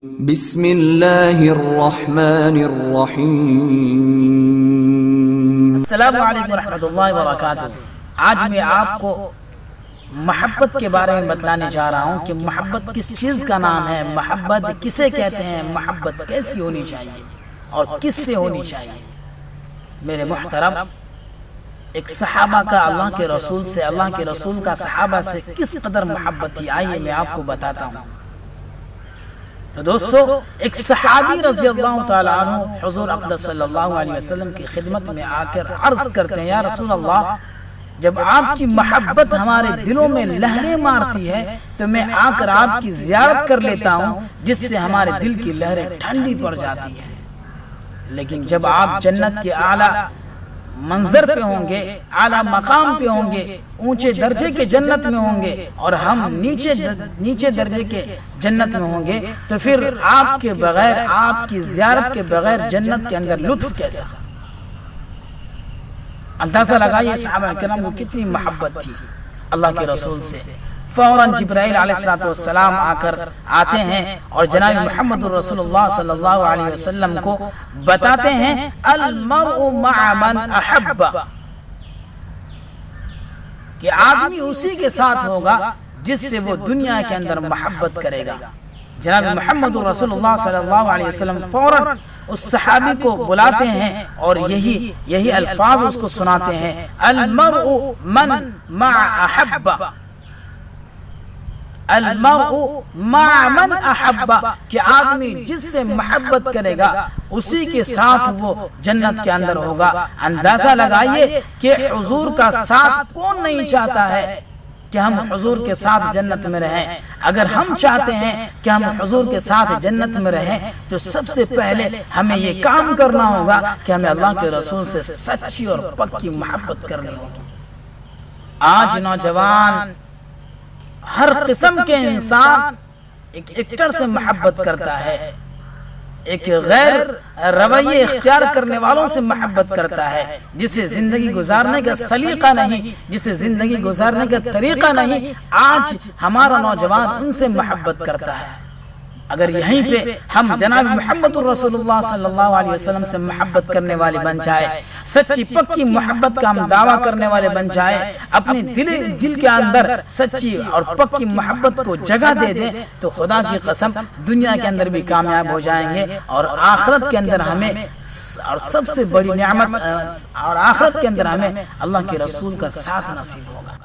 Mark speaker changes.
Speaker 1: بسم اللہ الرحمن الرحیم۔
Speaker 2: السلام علیکم ورحمۃ اللہ وبرکاتہ۔ آج میں آپ کو محبت کے بارے میں بتلانے جا رہا ہوں کہ محبت کس چیز کا نام ہے، محبت کسے کہتے ہیں، محبت کیسی ہونی چاہیے اور کس سے ہونی چاہیے۔ میرے محترم، ایک صحابہ کا اللہ کے رسول سے، اللہ کے رسول کا صحابہ سے کس قدر محبت تھی، آئیے میں آپ کو بتاتا ہوں۔ تو دوستو، ایک صحابی رضی اللہ تعالیٰ عنہ حضور اقدس صلی اللہ علیہ وسلم کی خدمت میں آ کر عرض کرتے ہیں، یا رسول اللہ، جب آپ کی محبت ہمارے دلوں میں لہریں مارتی ہے تو میں آ کر آپ کی زیارت کر لیتا ہوں، جس سے ہمارے دل کی لہریں ٹھنڈی پڑ جاتی ہیں۔ لیکن جب آپ جنت کے اعلیٰ منظر پہ ہوں گے، اعلیٰ مقام پہ ہوں گے، اونچے درجے کے جنت میں ہوں گے اور ہم نیچے درجے کے جنت میں ہوں گے، تو پھر آپ کے بغیر، آپ کی زیارت کے بغیر جنت کے اندر لطف کیسا؟ اندازہ لگائیے صحابہ کرام کو کتنی محبت تھی اللہ کے رسول سے۔ فوراً جبرائیل علیہ السلام آتے ہیں اور جناب محمد رسول اللہ صلی اللہ علیہ وسلم کو بتاتے ہیں، المرء مع من احب، کہ آدمی اسی کے ساتھ ہوگا جس سے وہ دنیا کے اندر محبت کرے گا۔ جناب محمد رسول اللہ صلی اللہ علیہ وسلم فوراً اس صحابی کو بلاتے ہیں اور یہی الفاظ اس کو سناتے ہیں، المرء من مع احب، المرء مع من احب، کہ آدمی جس سے محبت کرے گا اسی کے ساتھ وہ جنت کے اندر ہوگا۔ اندازہ لگائیے کہ حضور کا ساتھ کون نہیں چاہتا ہے کہ ہم حضور کے ساتھ جنت میں رہیں۔ اگر ہم چاہتے ہیں کہ ہم حضور کے ساتھ جنت میں رہیں تو سب سے پہلے ہمیں یہ کام کرنا ہوگا کہ ہمیں اللہ کے رسول سے سچی اور پکی محبت کرنی ہوگی۔ آج نوجوان، ہر قسم کے انسان ایک ایکٹر سے محبت کرتا ہے، ایک غیر رویے اختیار کرنے والوں سے محبت کرتا ہے، جسے زندگی گزارنے کا سلیقہ نہیں، جسے زندگی گزارنے کا طریقہ نہیں۔ آج ہمارا نوجوان ان سے محبت کرتا ہے۔ اگر یہیں پہ ہم جناب محمد رسول اللہ صلی اللہ علیہ وسلم سے محبت کرنے والے بن جائے، سچی پکی محبت کا ہم دعویٰ کرنے والے بن جائے، اپنے دل کے اندر سچی اور پکی محبت کو جگہ دے دیں، تو خدا کی قسم دنیا کے اندر بھی کامیاب ہو جائیں گے اور آخرت کے اندر ہمیں، اور سب سے بڑی نعمت، اور آخرت کے اندر ہمیں اللہ کے رسول کا ساتھ نصیب ہوگا۔